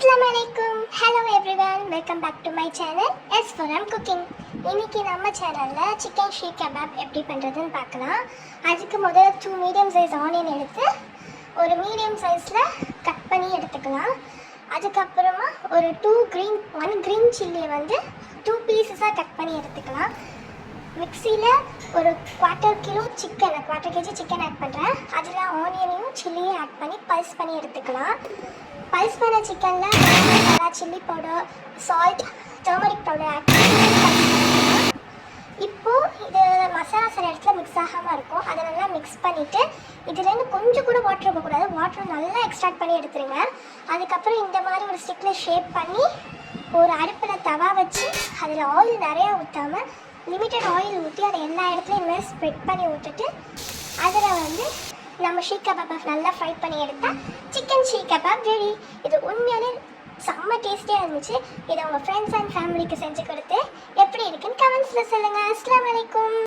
Assalamualaikum. Hello everyone. Welcome back to my channel S for M Cooking. இன்னைக்கு நம்ம சேனல்ல chicken seekh kebab எப்படி பண்றதுன்னு பார்க்கலாம். அதுக்கு முதல்ல 2 மீடியம் சைஸ் ஆனியன் எடுத்து ஒரு மீடியம் சைஸ்ல கட் பண்ணி எடுத்துக்கலாம். அதுக்கு அப்புறமா ஒரு 1 green chilli வந்து 2 பீசஸா கட் பண்ணி எடுத்துக்கலாம். மிக்ஸியில் ஒரு 1/4 kg சிக்கன் ஆட் பண்ணுறேன். அதில் ஆனியனையும் சில்லியும் ஆட் பண்ணி பல்ஸ் பண்ணி எடுத்துக்கலாம். பல்ஸ் பண்ண சிக்கனில் chilli powder, salt, turmeric powder add பண்ணி இப்போது இது மசாலா சில இடத்துல மிக்ஸ் ஆகாமல் இருக்கும். அதை நல்லா மிக்ஸ் பண்ணிவிட்டு இதுலேருந்து கொஞ்சம் கூட வாட்டர் இருக்கக்கூடாது. வாட்டர் நல்லா எக்ஸ்ட்ராக்ட் பண்ணி எடுத்துருங்க. அதுக்கப்புறம் இந்த மாதிரி ஒரு ஸ்டிக்கில் ஷேப் பண்ணி ஒரு அடுப்பில் தவா வச்சு அதில் ஆயில் நிறையா ஊற்றாமல் லிமிட்டட் ஆயில் ஊற்றி அதை எல்லா இடத்துலையும் இனிமேல் ஸ்ப்ரெட் பண்ணி விட்டுட்டு அதில் வந்து நம்ம ஷீக் கபாப் நல்லா ஃப்ரை பண்ணி எடுத்தால் சிக்கன் ஷீக் கபாப் ரெடி. இது உண்மையாலே செம்ம டேஸ்டியாக இருந்துச்சு. இதை உங்கள் ஃப்ரெண்ட்ஸ் அண்ட் ஃபேமிலிக்கு செஞ்சு கொடுத்து எப்படி இருக்குன்னு கமெண்ட்ஸில் சொல்லுங்கள். அஸ்ஸலாமு அலைக்கும்.